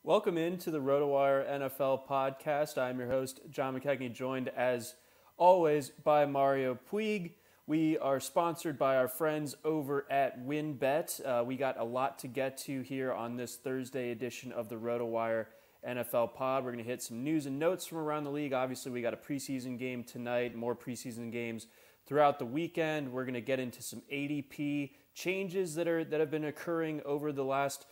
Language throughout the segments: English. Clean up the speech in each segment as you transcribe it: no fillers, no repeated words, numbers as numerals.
Welcome into the RotoWire NFL podcast. I'm your host, John McKechnie, joined as always by Mario Puig. We are sponsored by our friends over at WinBet. We got a lot to get to here on this Thursday edition of the RotoWire NFL pod. We're going to hit some news and notes from around the league. Obviously, we got a preseason game tonight, more preseason games throughout the weekend. We're going to get into some ADP changes that have been occurring over the last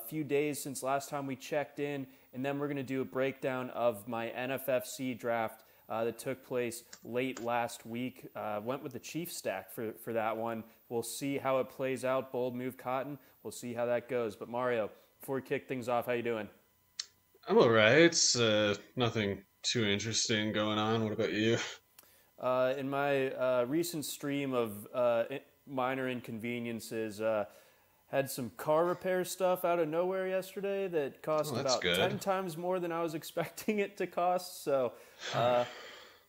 few days since last time we checked in, and then we're going to do a breakdown of my NFFC draft that took place late last week. Went with the Chiefs stack for that one. We'll see how it plays out. Bold move, Cotton. We'll see how that goes. But Mario, before we kick things off, how you doing? I'm all right. Nothing too interesting going on. What about you? In my recent stream of minor inconveniences, had some car repair stuff out of nowhere yesterday that cost Oh, that's about good. 10 times more than I was expecting it to cost. So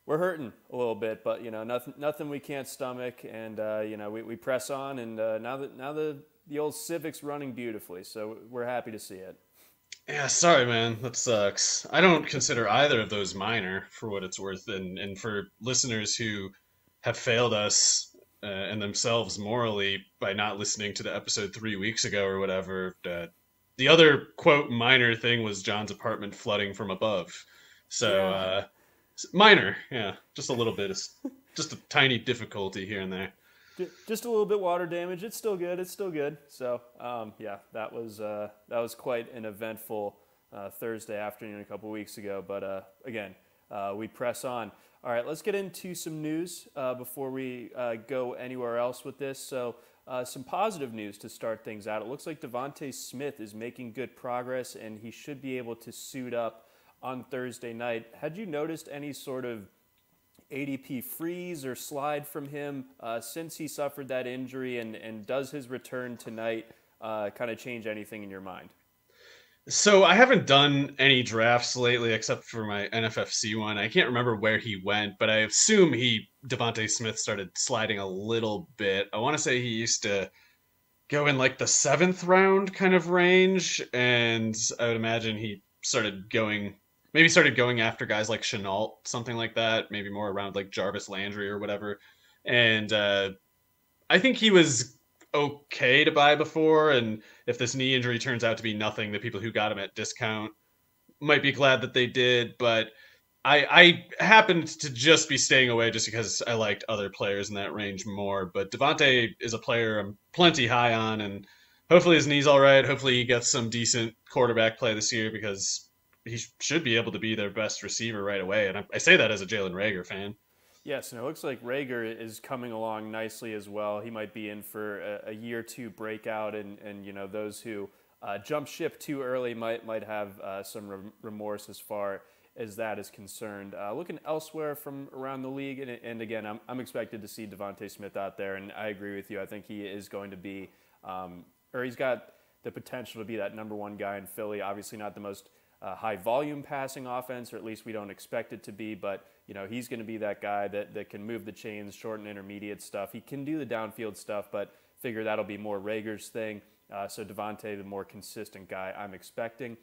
we're hurting a little bit, but nothing we can't stomach, and we press on. And now the old Civic's running beautifully, so we're happy to see it. Yeah, sorry, man. That sucks. I don't consider either of those minor, for what it's worth, and for listeners who have failed us and themselves morally by not listening to the episode 3 weeks ago or whatever. The other quote minor thing was John's apartment flooding from above. So Yeah. minor, yeah, just a little bit, just a tiny difficulty here and there. Just a little bit water damage. It's still good. It's still good. So yeah, that was quite an eventful Thursday afternoon a couple weeks ago. But again, we press on. All right, let's get into some news before we go anywhere else with this. So some positive news to start things out. It looks like Devante Smith is making good progress, and he should be able to suit up on Thursday night. Had you noticed any sort of ADP freeze or slide from him since he suffered that injury, and does his return tonight kind of change anything in your mind? So I haven't done any drafts lately except for my NFFC one. I can't remember where he went, but I assume Devante Smith started sliding a little bit. I want to say he used to go in like the seventh round kind of range, and I would imagine he started going after guys like Chenault, something like that, maybe more around like Jarvis Landry or whatever. And I think he was okay to buy before, and if this knee injury turns out to be nothing, the people who got him at discount might be glad that they did. But I happened to just be staying away just because I liked other players in that range more. But Devontae is a player I'm plenty high on, and hopefully his knee's all right. Hopefully he gets some decent quarterback play this year because he should be able to be their best receiver right away. And I say that as a Jalen Reagor fan. Yes, and it looks like Rager is coming along nicely as well. He might be in for a year or two breakout, and those who jump ship too early might have some remorse as far as that is concerned. Looking elsewhere from around the league, and again, I'm expected to see Devonte Smith out there, and I agree with you. I think he is going to be, or he's got the potential to be that number one guy in Philly. Obviously, not the most high volume passing offense, or at least we don't expect it to be, but he's going to be that guy that can move the chains, short and intermediate stuff. He can do the downfield stuff, but figure that'll be more Rager's thing. So Devontae, the more consistent guy I'm expecting.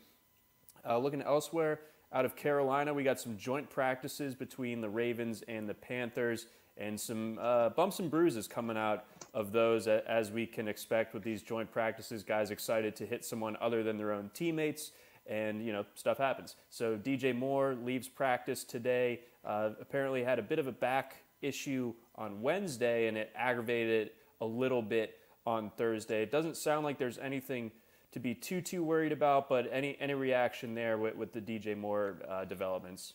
Looking elsewhere, out of Carolina, we got some joint practices between the Ravens and the Panthers, and some bumps and bruises coming out of those, as we can expect with these joint practices. Guys excited to hit someone other than their own teammates, and stuff happens. So DJ Moore leaves practice today. Apparently had a bit of a back issue on Wednesday, and it aggravated it a little bit on Thursday. It doesn't sound like there's anything to be too worried about, but any reaction there with the DJ Moore developments?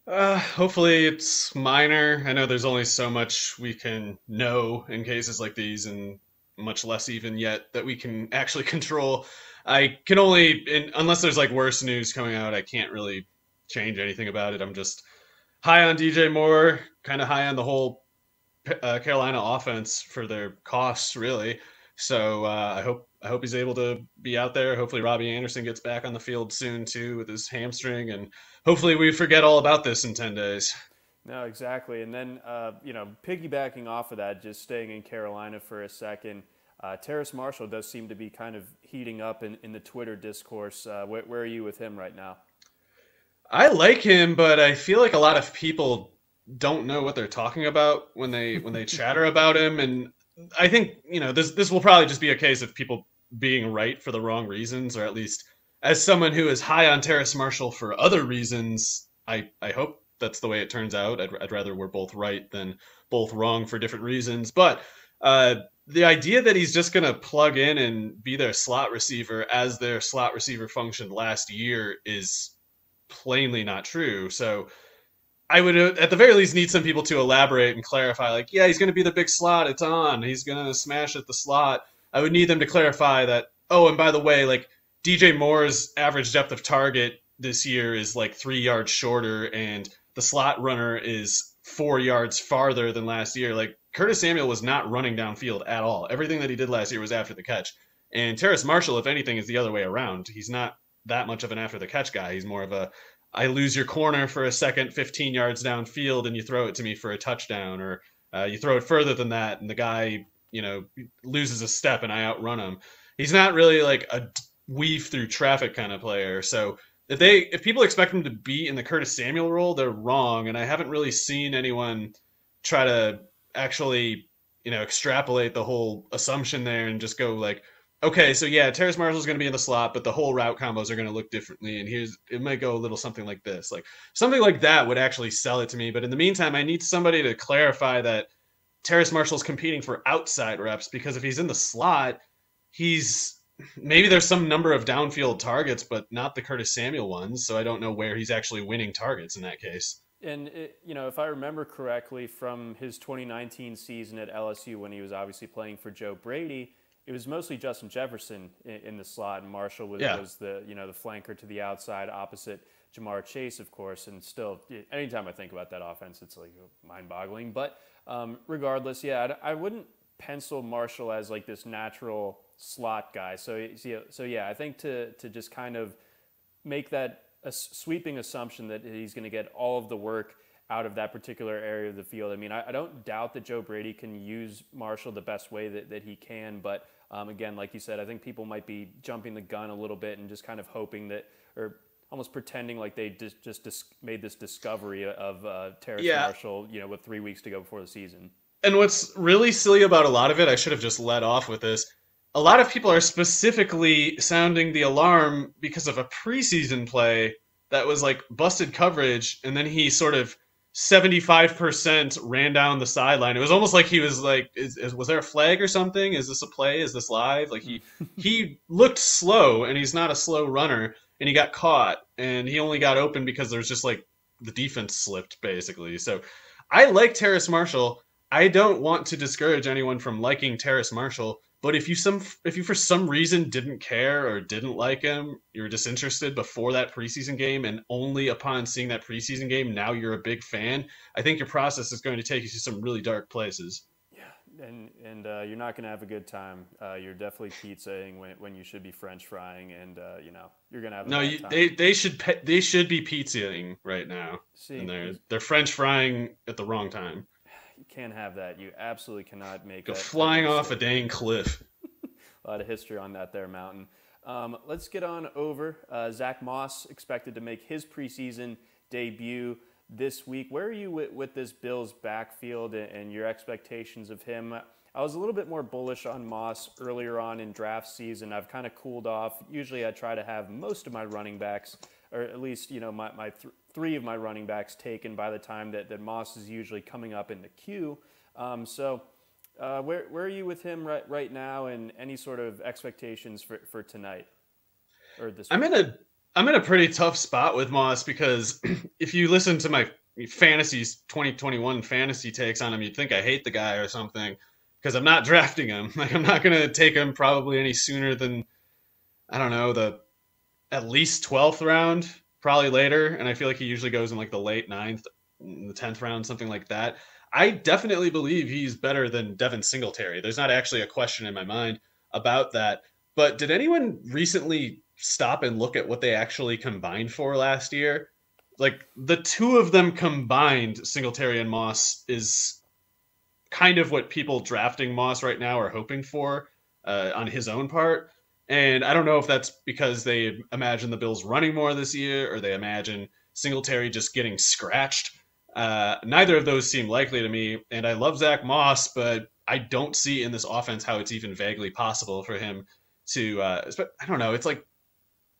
Hopefully it's minor. I know there's only so much we can know in cases like these, and much less even yet that we can actually control. I can only, unless there's like worse news coming out, I can't really change anything about it. I'm just high on DJ Moore, kind of high on the whole Carolina offense for their costs, really. So I hope he's able to be out there. Hopefully Robbie Anderson gets back on the field soon too with his hamstring, and hopefully we forget all about this in 10 days. No, exactly. And then, piggybacking off of that, just staying in Carolina for a second, Terrace Marshall does seem to be kind of heating up in the Twitter discourse. Where are you with him right now? I like him, but I feel like a lot of people don't know what they're talking about when they chatter about him. And I think, this will probably just be a case of people being right for the wrong reasons, or at least as someone who is high on Terrace Marshall for other reasons, I hope that's the way it turns out. I'd rather we're both right than both wrong for different reasons. But the idea that he's just going to plug in and be their slot receiver as their slot receiver functioned last year is plainly not true. So I would, at the very least, need some people to elaborate and clarify, like, yeah, he's going to be the big slot. It's on. He's going to smash at the slot. I would need them to clarify that, oh, and by the way, like, DJ Moore's average depth of target this year is like 3 yards shorter, and the slot runner is 4 yards farther than last year. Like, Curtis Samuel was not running downfield at all. Everything that he did last year was after the catch. And Terrace Marshall, if anything, is the other way around. He's not that much of an after the catch guy. He's more of a, I lose your corner for a second, 15 yards downfield, and you throw it to me for a touchdown, or you throw it further than that, and the guy, loses a step and I outrun him. He's not really like a weave through traffic kind of player. So if people expect him to be in the Curtis Samuel role, they're wrong. And I haven't really seen anyone try to actually, extrapolate the whole assumption there and just go like, okay, so yeah, Terrace Marshall's going to be in the slot, but the whole route combos are going to look differently. And it might go a little something like this. Like, something like that would actually sell it to me. But in the meantime, I need somebody to clarify that Terrace Marshall's competing for outside reps, because if he's in the slot, maybe there's some number of downfield targets, but not the Curtis Samuel ones. So I don't know where he's actually winning targets in that case. And, if I remember correctly from his 2019 season at LSU, when he was obviously playing for Joe Brady, it was mostly Justin Jefferson in the slot, and Marshall was the the flanker to the outside opposite Jamar Chase, of course. And still, anytime I think about that offense, it's like mind-boggling. But regardless, I wouldn't pencil Marshall as like this natural slot guy. So yeah, I think to just kind of make that a sweeping assumption that he's going to get all of the work out of that particular area of the field. I mean, I don't doubt that Joe Brady can use Marshall the best way that he can, but again, like you said, I think people might be jumping the gun a little bit and just kind of hoping that, or almost pretending like they just made this discovery of Terrace Marshall, with 3 weeks to go before the season. And what's really silly about a lot of it, I should have just led off with this, a lot of people are specifically sounding the alarm because of a preseason play that was like busted coverage, and then he sort of 75% ran down the sideline. It was almost like he was like, was there a flag or something? Is this a play? Is this live? Like he looked slow, and he's not a slow runner, and he got caught, and he only got open because there's just like the defense slipped basically. So I like Terrace Marshall. I don't want to discourage anyone from liking Terrace Marshall, but if you for some reason didn't care or didn't like him, you were disinterested before that preseason game, and only upon seeing that preseason game now you're a big fan, I think your process is going to take you to some really dark places. Yeah, and you're not going to have a good time. You're definitely pizzaing when you should be French frying, and you're going to have a bad time. They should be pizzaing right now. See, and they're French frying at the wrong time. You can't have that. You absolutely cannot make Go that. Flying off a dang cliff. A lot of history on that there, Mountain. Let's get on over. Zach Moss expected to make his preseason debut this week. Where are you with this Bills backfield and your expectations of him? I was a little bit more bullish on Moss earlier on in draft season. I've kind of cooled off. Usually I try to have most of my running backs, or at least my three of my running backs taken by the time that Moss is usually coming up in the queue. Where are you with him right now, and any sort of expectations for tonight or this week? I'm in a pretty tough spot with Moss, because if you listen to my fantasies 2021 fantasy takes on him, you'd think I hate the guy or something, because I'm not drafting him. Like, I'm not going to take him probably any sooner than, I don't know, the at least 12th round, probably later. And I feel like he usually goes in like the late 9th, the 10th round, something like that. I definitely believe he's better than Devin Singletary. There's not actually a question in my mind about that. But did anyone recently stop and look at what they actually combined for last year? Like, the two of them combined, Singletary and Moss, is kind of what people drafting Moss right now are hoping for. on his own part. And I don't know if that's because they imagine the Bills running more this year or they imagine Singletary just getting scratched. Neither of those seem likely to me. And I love Zach Moss, but I don't see in this offense how it's even vaguely possible for him to. I don't know. It's like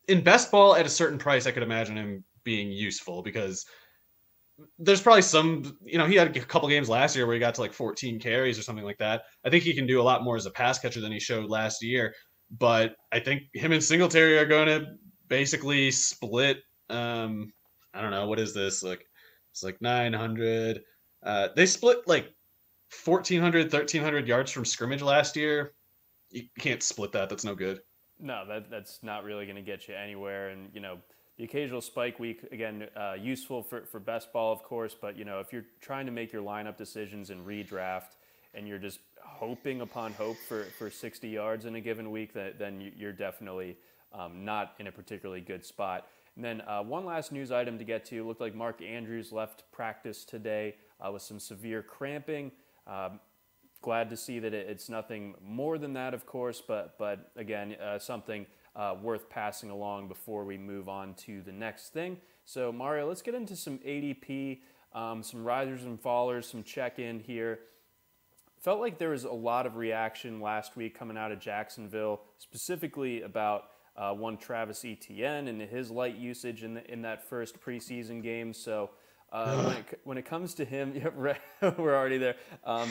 in best ball at a certain price, I could imagine him being useful because there's probably some, he had a couple games last year where he got to like 14 carries or something like that. I think he can do a lot more as a pass catcher than he showed last year. But I think him and Singletary are going to basically split. I don't know. What is this? Like, it's like 900. They split like 1,400, 1,300 yards from scrimmage last year. You can't split that. That's no good. No, that's not really going to get you anywhere. And, the occasional spike week, again, useful for best ball, of course. But, if you're trying to make your lineup decisions in redraft and you're just hoping upon hope for 60 yards in a given week, then you're definitely not in a particularly good spot. And then one last news item to get to. It looked like Mark Andrews left practice today with some severe cramping. Glad to see that it's nothing more than that, of course, but again, something worth passing along before we move on to the next thing. So, Mario, let's get into some ADP, some risers and fallers, some check-in here. Felt like there was a lot of reaction last week coming out of Jacksonville, specifically about one Travis Etienne and his light usage in that first preseason game. So when it comes to him, we're already there.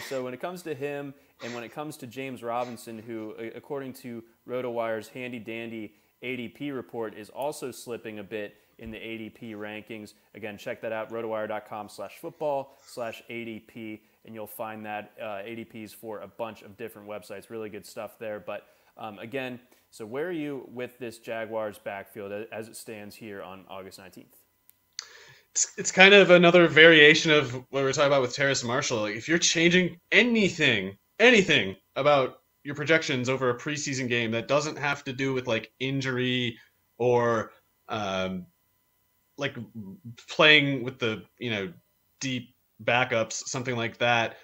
So when it comes to him and when it comes to James Robinson, who, according to RotoWire's handy-dandy ADP report, is also slipping a bit in the ADP rankings. Again, check that out, rotowire.com/football/ADP, and you'll find that ADPs for a bunch of different websites. Really good stuff there. But again, so where are you with this Jaguars backfield as it stands here on August 19th? It's kind of another variation of what we were talking about with Terrace Marshall. Like if you're changing anything about your projections over a preseason game that doesn't have to do with like injury or like playing with the deep backups, something like that,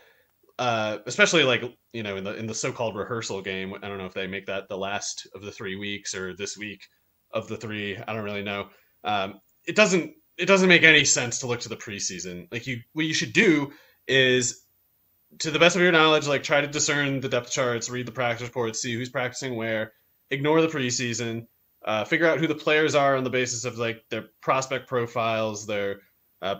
especially like in the so-called rehearsal game. I don't know if they make that the last of the 3 weeks or this week of the 3. I don't really know. It doesn't make any sense to look to the preseason. Like what you should do is, to the best of your knowledge, like try to discern the depth charts, read the practice reports, see who's practicing where, ignore the preseason, figure out who the players are on the basis of like their prospect profiles, their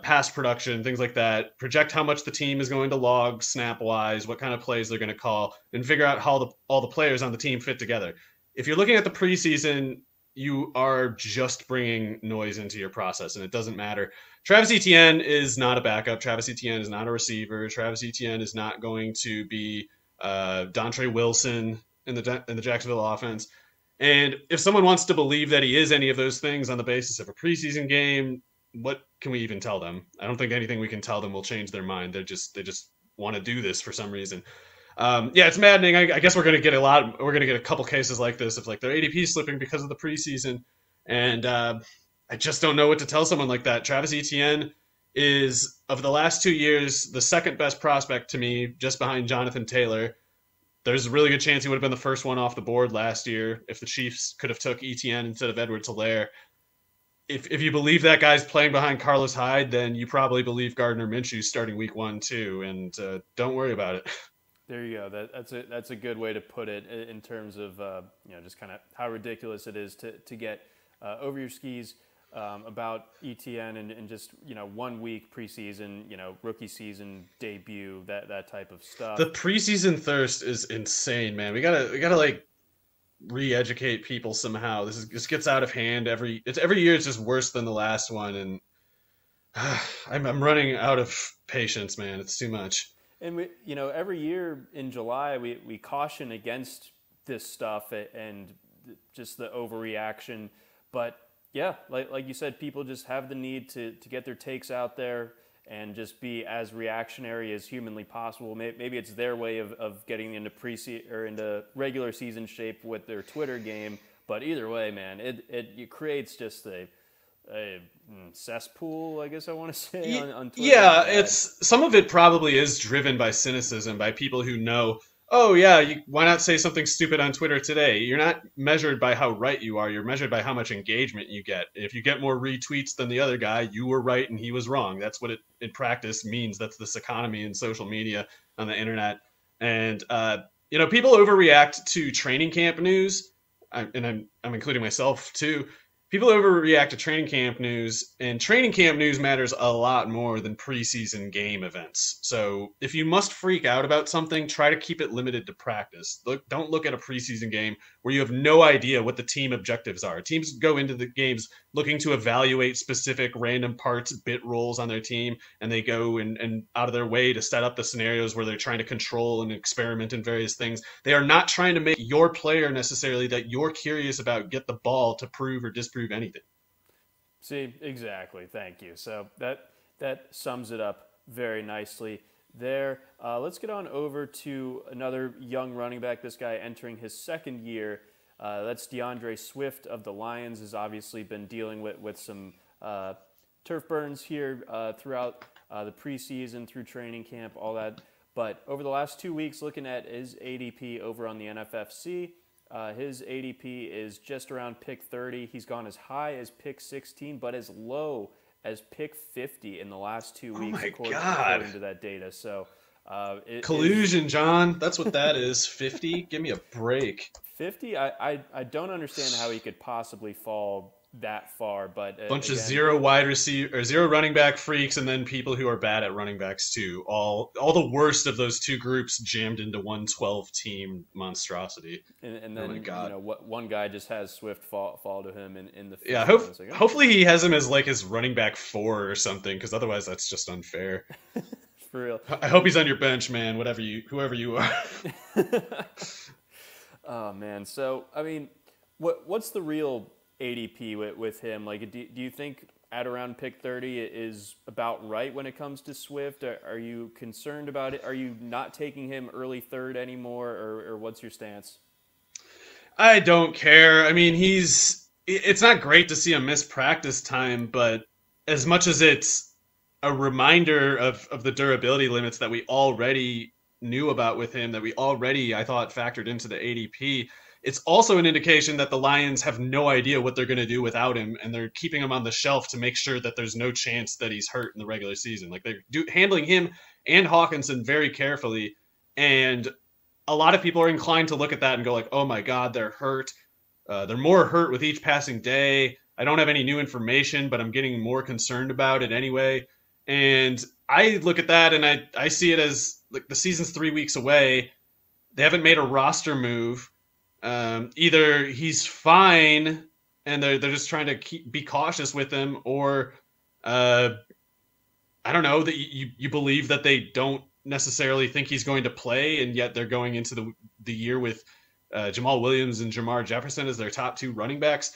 past production, things like that. Project how much the team is going to log snap-wise, what kind of plays they're going to call, and figure out how all the players on the team fit together. If you're looking at the preseason, you are just bringing noise into your process, and it doesn't matter. Travis Etienne is not a backup. Travis Etienne is not a receiver. Travis Etienne is not going to be Dontre Wilson in the Jacksonville offense. And if someone wants to believe that he is any of those things on the basis of a preseason game, what can we even tell them? I don't think anything we can tell them will change their mind. They just want to do this for some reason. Yeah, it's maddening. I guess we're going to get a couple cases like this of like their ADP slipping because of the preseason. And I just don't know what to tell someone like that. Travis Etienne is, of the last 2 years, the second best prospect to me, just behind Jonathan Taylor. There's a really good chance he would have been the first one off the board last year if the Chiefs could have took Etienne instead of Edwards-Helaire. If you believe that guy's playing behind Carlos Hyde, then you probably believe Gardner Minshew's starting week 1 too, and don't worry about it. There you go. That's a good way to put it in terms of just kind of how ridiculous it is to get over your skis about ETN and just 1 week preseason, rookie season debut, that type of stuff. The preseason thirst is insane, man. We gotta like re-educate people somehow. This gets out of hand every year. It's just worse than the last one, and I'm running out of patience, man. It's too much. And we, every year in July, we caution against this stuff and just the overreaction. But yeah, like you said, people just have the need to get their takes out there and just be as reactionary as humanly possible. Maybe it's their way of getting into into regular season shape with their Twitter game. But either way, man, it creates just a cesspool, I guess I want to say, on Twitter. Yeah, some of it probably is driven by cynicism, by people who know, oh yeah, why not say something stupid on Twitter today? You're not measured by how right you are. You're measured by how much engagement you get. If you get more retweets than the other guy, you were right and he was wrong. That's what it in practice means. That's this economy in social media on the internet. And people overreact to training camp news, I'm including myself too. People overreact to training camp news, and training camp news matters a lot more than preseason game events. So if you must freak out about something, try to keep it limited to practice. Don't look at a preseason game where you have no idea what the team objectives are. Teams go into the games looking to evaluate specific random parts, bit roles on their team, and they go and out of their way to set up the scenarios where they're trying to control and experiment in various things. They are not trying to make your player necessarily that you're curious about get the ball to prove or disprove anything. See, exactly. Thank you. So that sums it up very nicely there. Let's get on over to another young running back. This guy entering his second year. That's DeAndre Swift of the Lions. Has obviously been dealing with some turf burns here throughout the preseason, through training camp, all that. But over the last 2 weeks, looking at his ADP over on the NFFC, his ADP is just around pick 30. He's gone as high as pick 16, but as low as pick 50 in the last 2 weeks, according to that data. So collusion, John. That's what that is. 50? Give me a break. 50? I don't understand how he could possibly fall that far, but bunch of zero wide receiver or zero running back freaks, and then people who are bad at running backs too. All the worst of those two groups jammed into one 12-team monstrosity. And then one guy just has Swift fall to him in the field. Yeah, hopefully he has him as like his running back 4 or something, because otherwise that's just unfair. For real. I hope he's on your bench, man. Whoever you are. Oh man. So I mean, what's the real ADP with him? Like, do you think at around pick 30 is about right when it comes to Swift? Are you concerned about it? Are you not taking him early third anymore, or what's your stance? I don't care. I mean, it's not great to see him miss practice time, but as much as it's a reminder of the durability limits that we already knew about with him, that we already, I thought, factored into the ADP, it's also an indication that the Lions have no idea what they're going to do without him, and they're keeping him on the shelf to make sure that there's no chance that he's hurt in the regular season. Like, they're handling him and Hawkinson very carefully, and a lot of people are inclined to look at that and go like, oh my God, they're hurt. They're more hurt with each passing day. I don't have any new information, but I'm getting more concerned about it anyway. And I look at that and I see it as like the season's 3 weeks away. They haven't made a roster move. Either he's fine and they're just trying to be cautious with him, or I don't know, that you believe that they don't necessarily think he's going to play, and yet they're going into the year with Jamal Williams and Jamar Jefferson as their top 2 running backs.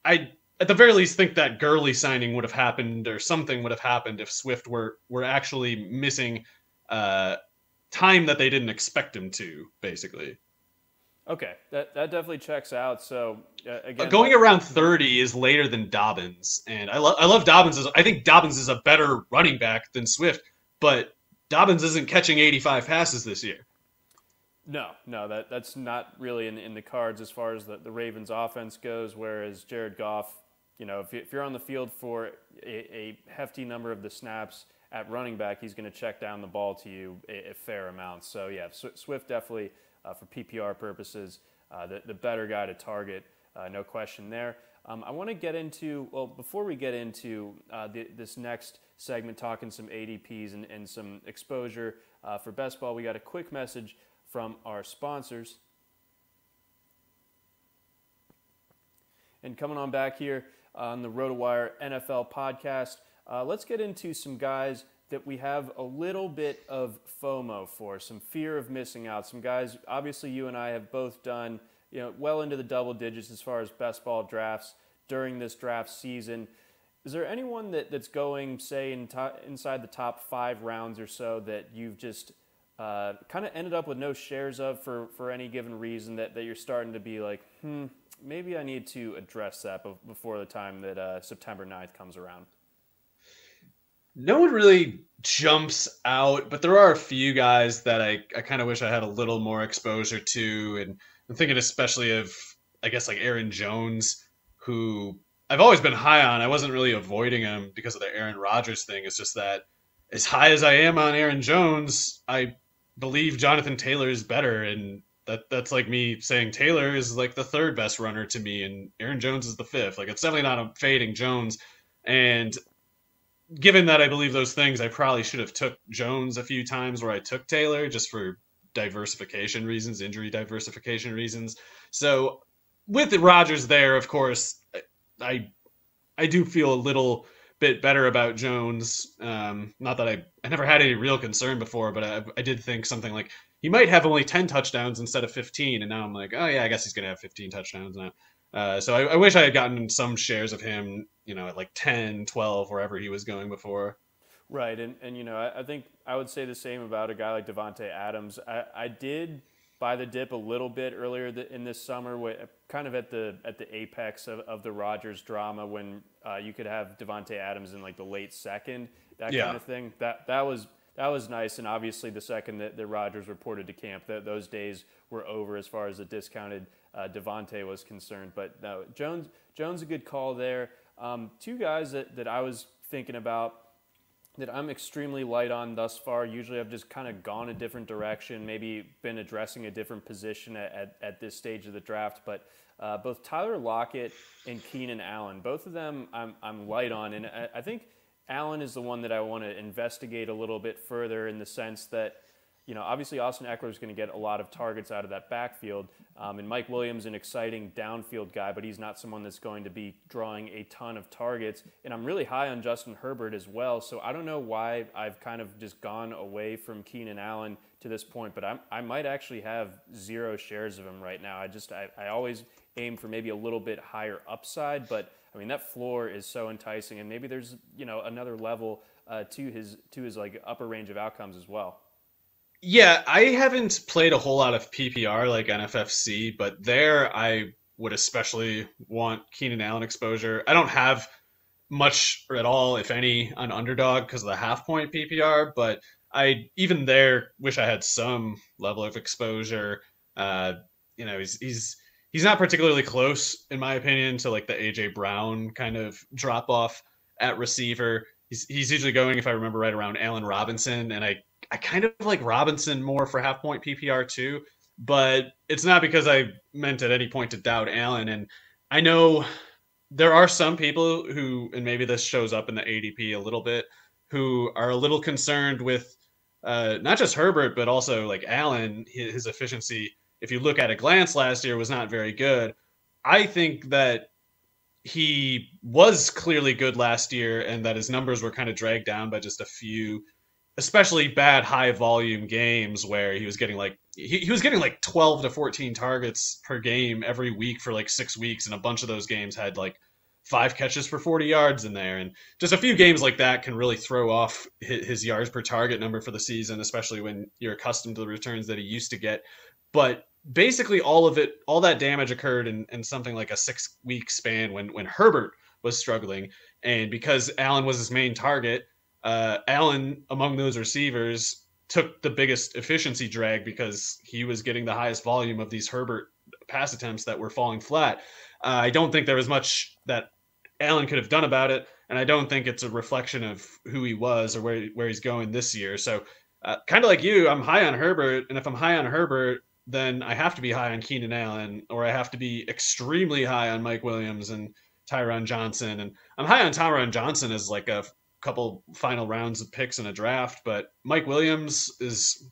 I at the very least think that Gurley signing would have happened, or something would have happened, if Swift were actually missing time that they didn't expect him to, basically. Okay, that definitely checks out. So again, going around 30 is later than Dobbins, and I love Dobbins. I think Dobbins is a better running back than Swift, but Dobbins isn't catching 85 passes this year. No, that's not really in the cards as far as the Ravens' offense goes. Whereas Jared Goff, if you're on the field for a hefty number of the snaps at running back, he's going to check down the ball to you a fair amount. So yeah, Swift definitely, for PPR purposes, the better guy to target, no question there. I want to get into, before we get into this next segment, talking some ADPs and some exposure for best ball, we got a quick message from our sponsors. And coming on back here on the RotoWire NFL podcast, let's get into some guys that we have a little bit of FOMO for, some fear of missing out. Some guys, obviously you and I have both done, well into the double digits as far as best ball drafts during this draft season. Is there anyone that's going, say, inside the top 5 rounds or so that you've just kind of ended up with no shares of for any given reason, that you're starting to be like, maybe I need to address that before the time that September 9th comes around? No one really jumps out, but there are a few guys that I kind of wish I had a little more exposure to. And I'm thinking especially of, I guess, like Aaron Jones, who I've always been high on. I wasn't really avoiding him because of the Aaron Rodgers thing. It's just that as high as I am on Aaron Jones, I believe Jonathan Taylor is better. And that's like me saying Taylor is like the third best runner to me, and Aaron Jones is the fifth. Like, it's definitely not a fading Jones. And given that I believe those things, I probably should have took Jones a few times where I took Taylor just for diversification reasons, injury diversification reasons. So with Rodgers there, of course, I I do feel a little bit better about Jones. Not that I never had any real concern before, but I did think something like he might have only 10 touchdowns instead of 15, and now I'm like, oh yeah, I guess he's gonna have 15 touchdowns now. So I wish I had gotten some shares of him, at like 10, 12, wherever he was going before. Right, and I think I would say the same about a guy like Devonte Adams. I did buy the dip a little bit earlier in this summer, kind of at the apex of the Rodgers drama, when you could have Devonte Adams in like the late second, that kind Yeah. of thing. That was nice, and obviously the second that Rodgers reported to camp, those days were over as far as the discounted Devonte was concerned. But no, Jones a good call there. Two guys that I was thinking about that I'm extremely light on thus far. Usually I've just kind of gone a different direction, maybe been addressing a different position at this stage of the draft. But both Tyler Lockett and Keenan Allen, both of them I'm light on. And I think Allen is the one that I want to investigate a little bit further, in the sense that, obviously Austin Eckler is going to get a lot of targets out of that backfield. And Mike Williams, an exciting downfield guy, but he's not someone that's going to be drawing a ton of targets. And I'm really high on Justin Herbert as well. So I don't know why I've kind of just gone away from Keenan Allen to this point, but I might actually have 0 shares of him right now. I always aim for maybe a little bit higher upside, but I mean, that floor is so enticing, and maybe there's, another level to his like upper range of outcomes as well. Yeah, I haven't played a whole lot of PPR like NFFC, but there I would especially want Keenan Allen exposure. I don't have much at all, if any, on Underdog because of the half point PPR, but I even there wish I had some level of exposure. Uh, he's not particularly close, in my opinion, to like the AJ Brown kind of drop off at receiver. He's usually going, if I remember right, around Allen Robinson, and I kind of like Robinson more for half point PPR too, but it's not because I meant at any point to doubt Allen. And I know there are some people who, and maybe this shows up in the ADP a little bit, who are a little concerned with not just Herbert, but also like Allen. His efficiency, if you look at a glance last year, was not very good. I think that he was clearly good last year, and that his numbers were kind of dragged down by just a few especially bad high volume games where he was getting like he was getting like 12 to 14 targets per game every week for like 6 weeks, and a bunch of those games had like 5 catches for 40 yards in there, and just a few games like that can really throw off his yards per target number for the season, especially when you're accustomed to the returns that he used to get. But basically all that damage occurred in something like a 6 week span when Herbert was struggling, and because Allen was his main target, Allen, among those receivers, took the biggest efficiency drag because he was getting the highest volume of these Herbert pass attempts that were falling flat. I don't think there was much that Allen could have done about it, and I don't think it's a reflection of who he was or where he's going this year. So, kind of like you, I'm high on Herbert, and if I'm high on Herbert, then I have to be high on Keenan Allen, or I have to be extremely high on Mike Williams and Tyron Johnson. And I'm high on Tyron Johnson as like a couple final rounds of picks in a draft, but Mike Williams is,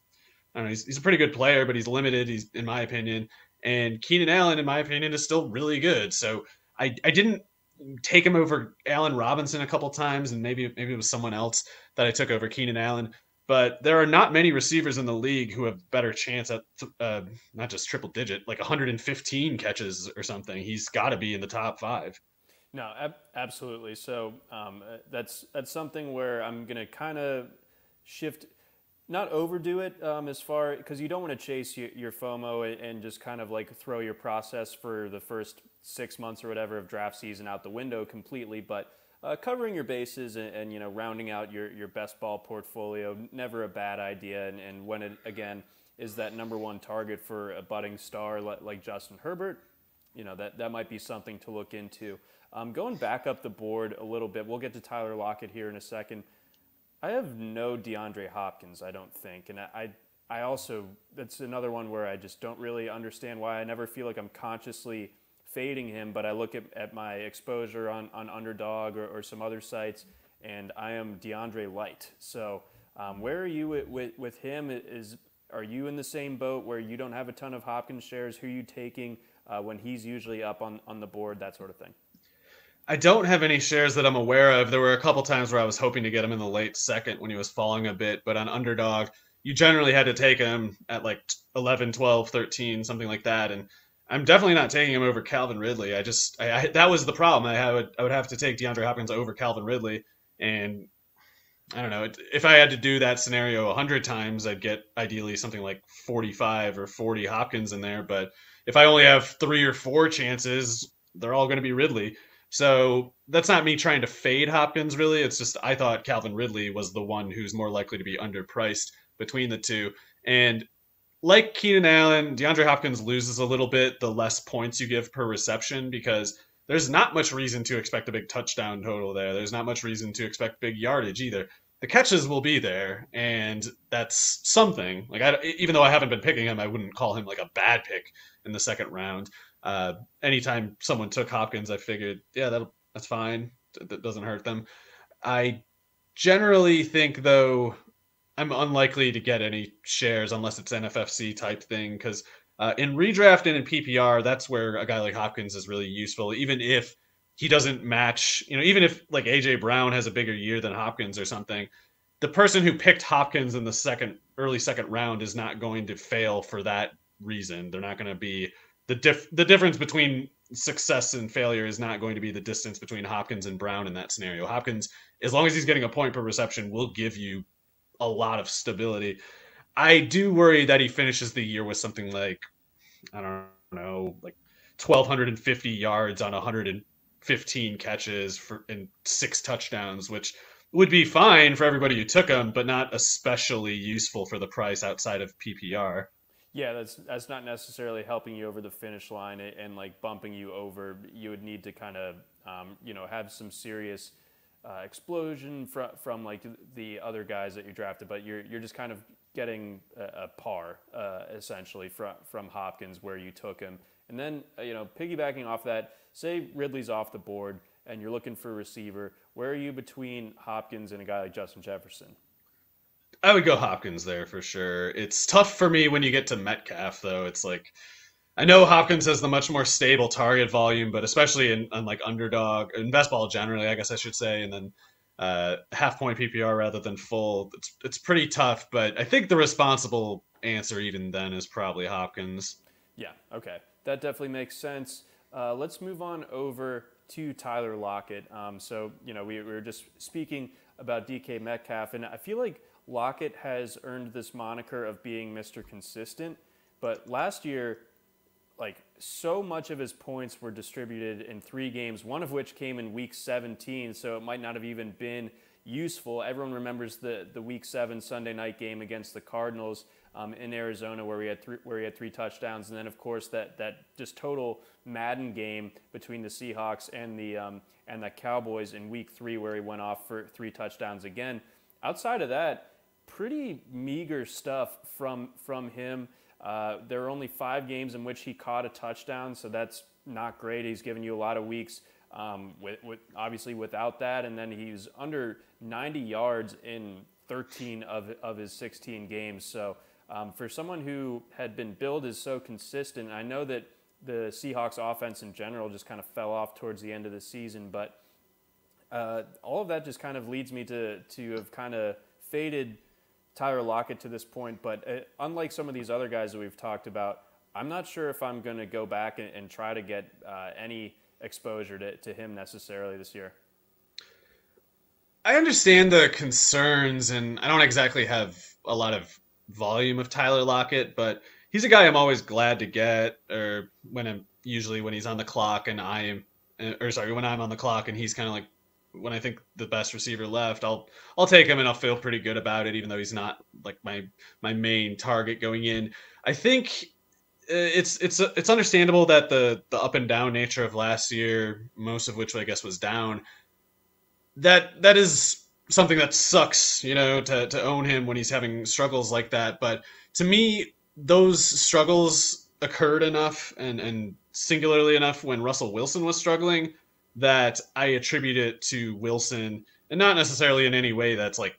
I don't know, he's a pretty good player, but he's limited, he's in my opinion. And Keenan Allen, in my opinion, is still really good. So I didn't take him over Allen Robinson a couple times, and maybe it was someone else that I took over Keenan Allen. But there are not many receivers in the league who have better chance at not just triple digit, like 115 catches or something. He's got to be in the top 5. No, absolutely. So that's something where I'm going to kind of shift, not overdo it as far, because you don't want to chase your FOMO and just kind of like throw your process for the first 6 months or whatever of draft season out the window completely. But covering your bases and rounding out your best ball portfolio, never a bad idea. And when it, again, is that number one target for a budding star like Justin Herbert, that might be something to look into. Going back up the board a little bit, we'll get to Tyler Lockett here in a second. I have no DeAndre Hopkins, I don't think. And I also, that's another one where I just don't really understand why. I never feel like I'm consciously fading him, but I look at my exposure on Underdog or some other sites, and I am DeAndre light. So where are you with him? Are you in the same boat where you don't have a ton of Hopkins shares? Who are you taking when he's usually up on the board, that sort of thing? I don't have any shares that I'm aware of. There were a couple times where I was hoping to get him in the late second when he was falling a bit, but on Underdog, you generally had to take him at like 11, 12, 13, something like that. And I'm definitely not taking him over Calvin Ridley. That was the problem. I would have to take DeAndre Hopkins over Calvin Ridley. And I don't know, if I had to do that scenario 100 times, I'd get ideally something like 45 or 40 Hopkins in there. But if I only have 3 or 4 chances, they're all going to be Ridley. So that's not me trying to fade Hopkins, really. It's just I thought Calvin Ridley was the one who's more likely to be underpriced between the two. And like Keenan Allen, DeAndre Hopkins loses a little bit the less points you give per reception, because there's not much reason to expect a big touchdown total there. There's not much reason to expect big yardage either. The catches will be there, and that's something. Like, even though I haven't been picking him, I wouldn't call him like a bad pick in the second round. Anytime someone took Hopkins, I figured, yeah, that's fine. That doesn't hurt them. I generally think, though, I'm unlikely to get any shares unless it's NFFC type thing, because in redraft and in PPR, that's where a guy like Hopkins is really useful, even if he doesn't match, even if like AJ Brown has a bigger year than Hopkins or something, the person who picked Hopkins in the early second round is not going to fail for that reason. They're not going to be the difference between success and failure is not going to be the distance between Hopkins and Brown in that scenario. Hopkins, as long as he's getting a point per reception, will give you a lot of stability. I do worry that he finishes the year with something like, I don't know, like 1,250 yards on 115 catches and 6 touchdowns, which would be fine for everybody who took him, but not especially useful for the price outside of PPR. Yeah, that's not necessarily helping you over the finish line and like bumping you over. You would need to kind of have some serious explosion from like the other guys that you drafted, but you're just kind of getting a par essentially from Hopkins where you took him. And then piggybacking off that, say Ridley's off the board and you're looking for a receiver, where are you between Hopkins and a guy like Justin Jefferson? I would go Hopkins there for sure. It's tough for me when you get to Metcalf, though. It's like, I know Hopkins has the much more stable target volume, but especially on like Underdog, in best ball generally, I guess I should say, and then half point PPR rather than full. It's pretty tough, but I think the responsible answer even then is probably Hopkins. Yeah, okay. That definitely makes sense. Let's move on over to Tyler Lockett. We were just speaking about DK Metcalf, and I feel like Lockett has earned this moniker of being Mr. Consistent, but last year, like, so much of his points were distributed in 3 games, one of which came in Week 17, so it might not have even been useful. Everyone remembers the Week 7 Sunday night game against the Cardinals in Arizona where he had 3 touchdowns, and then of course that just total Madden game between the Seahawks and the Cowboys in Week 3 where he went off for 3 touchdowns again. Outside of that, pretty meager stuff from him. There were only 5 games in which he caught a touchdown, so that's not great. He's given you a lot of weeks obviously without that, and then he's under 90 yards in 13 of his 16 games. So for someone who had been billed as so consistent, I know that the Seahawks offense in general just kind of fell off towards the end of the season, but all of that just kind of leads me to have kind of faded Tyler Lockett to this point. But unlike some of these other guys that we've talked about, I'm not sure if I'm going to go back and try to get any exposure to him necessarily this year. I understand the concerns, and I don't exactly have a lot of volume of Tyler Lockett, but he's a guy I'm always glad to get, when he's on the clock and when I'm on the clock and he's kind of like when I think the best receiver left, I'll take him and I'll feel pretty good about it, even though he's not like my main target going in. I think it's understandable that the up and down nature of last year, most of which I guess was down, that is something that sucks, to own him when he's having struggles like that. But to me, those struggles occurred enough and singularly enough when Russell Wilson was struggling that I attribute it to Wilson, and not necessarily in any way that's like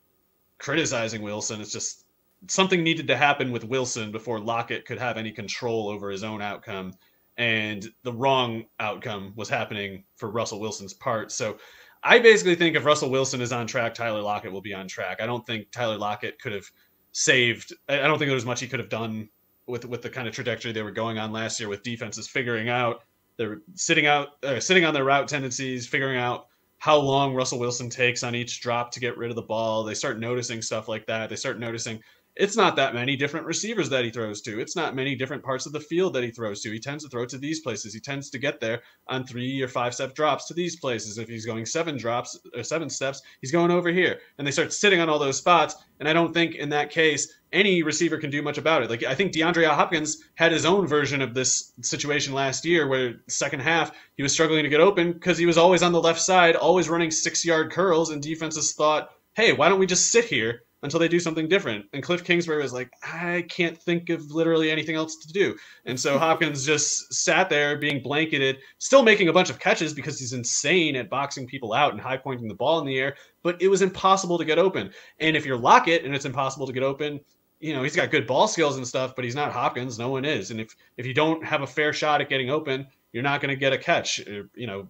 criticizing Wilson. It's just something needed to happen with Wilson before Lockett could have any control over his own outcome. And the wrong outcome was happening for Russell Wilson's part. So I basically think if Russell Wilson is on track, Tyler Lockett will be on track. I don't think Tyler Lockett could have saved. I don't think there was much he could have done with the kind of trajectory they were going on last year, with defenses figuring out they're sitting on their route tendencies, figuring out how long Russell Wilson takes on each drop to get rid of the ball. They start noticing stuff like that. They start noticing it's not that many different receivers that he throws to. It's not many different parts of the field that he throws to. He tends to throw to these places. He tends to get there on 3 or 5 step drops to these places. If he's going 7 steps, he's going over here. And they start sitting on all those spots. And I don't think in that case, any receiver can do much about it. Like, I think DeAndre Hopkins had his own version of this situation last year, where second half he was struggling to get open because he was always on the left side, always running 6-yard curls, and defenses thought, hey, why don't we just sit here until they do something different? And Cliff Kingsbury was like, I can't think of literally anything else to do. And so Hopkins just sat there being blanketed, still making a bunch of catches because he's insane at boxing people out and high pointing the ball in the air, but it was impossible to get open. And if you're Lockett and it's impossible to get open, he's got good ball skills and stuff, but he's not Hopkins. No one is. And if you don't have a fair shot at getting open, you're not going to get a catch.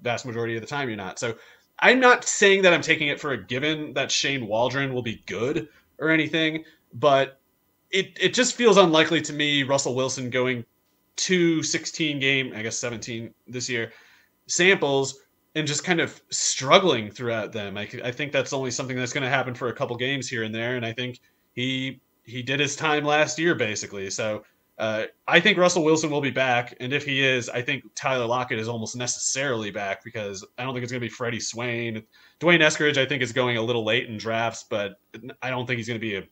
Vast majority of the time you're not. So I'm not saying that I'm taking it for a given that Shane Waldron will be good or anything, but it just feels unlikely to me, Russell Wilson going 2 16-game, I guess 17 this year, samples and just kind of struggling throughout them. I think that's only something that's going to happen for a couple games here and there, and I think he did his time last year, basically. So I think Russell Wilson will be back, and if he is, I think Tyler Lockett is almost necessarily back, because I don't think it's going to be Freddie Swain. Dwayne Eskridge, I think, is going a little late in drafts, but I don't think he's going to be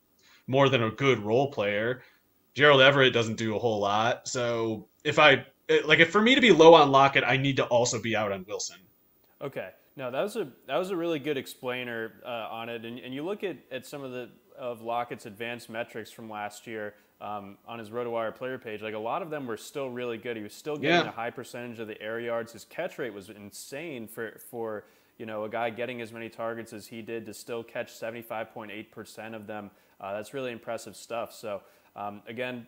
more than a good role player. Gerald Everett doesn't do a whole lot. So if for me to be low on Lockett, I need to also be out on Wilson. Okay. No, that was a really good explainer on it. And you look at some of Lockett's advanced metrics from last year on his RotoWire player page. Like, a lot of them were still really good. He was still getting a high percentage of the air yards. His catch rate was insane for a guy getting as many targets as he did to still catch 75.8% of them. That's really impressive stuff. So again,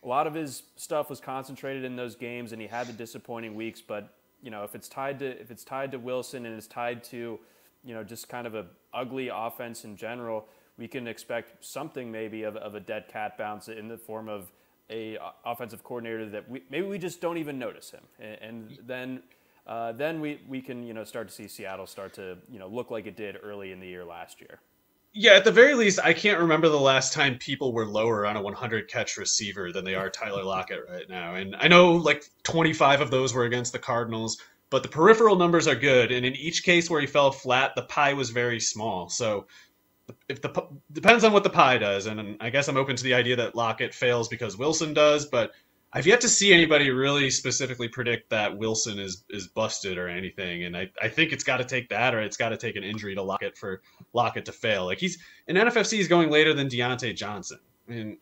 a lot of his stuff was concentrated in those games, and he had the disappointing weeks. But if it's tied to Wilson, and it's tied to just kind of a ugly offense in general, we can expect something maybe of a dead cat bounce in the form of a offensive coordinator that we just don't even notice him, and then we can start to see Seattle start to look like it did early in the year last year. Yeah, at the very least, I can't remember the last time people were lower on a 100 catch receiver than they are Tyler Lockett right now. And I know like 25 of those were against the Cardinals, but the peripheral numbers are good. And in each case where he fell flat, the pie was very small. So depends on what the pie does. And I guess I'm open to the idea that Lockett fails because Wilson does, but I've yet to see anybody really specifically predict that Wilson is busted or anything. And I think it's got to take that, or it's got to take an injury to Lockett for Lockett to fail. Like, he's in NFFC, he's going later than Deontay Johnson. I mean,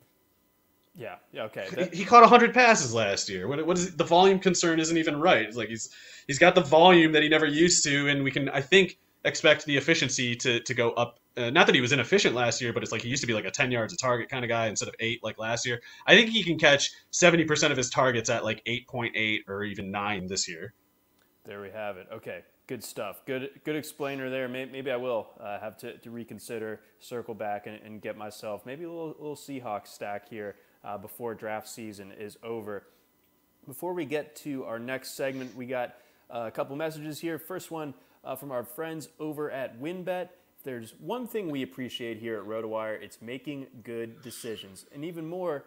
yeah, okay. He caught 100 passes last year. What is the volume concern isn't even right. It's like he's got the volume that he never used to, and we can, I think, expect the efficiency to go up. Not that he was inefficient last year, but it's like he used to be like a 10 yards a target kind of guy instead of 8 like last year. I think he can catch 70% of his targets at like 8.8 or even 9 this year. There we have it. Okay, good stuff. Good explainer there. Maybe I will have to reconsider, circle back, and get myself maybe a little Seahawks stack here before draft season is over. Before we get to our next segment, we got a couple messages here. First one from our friends over at WinBet. If there's one thing we appreciate here at RotoWire, it's making good decisions. And even more,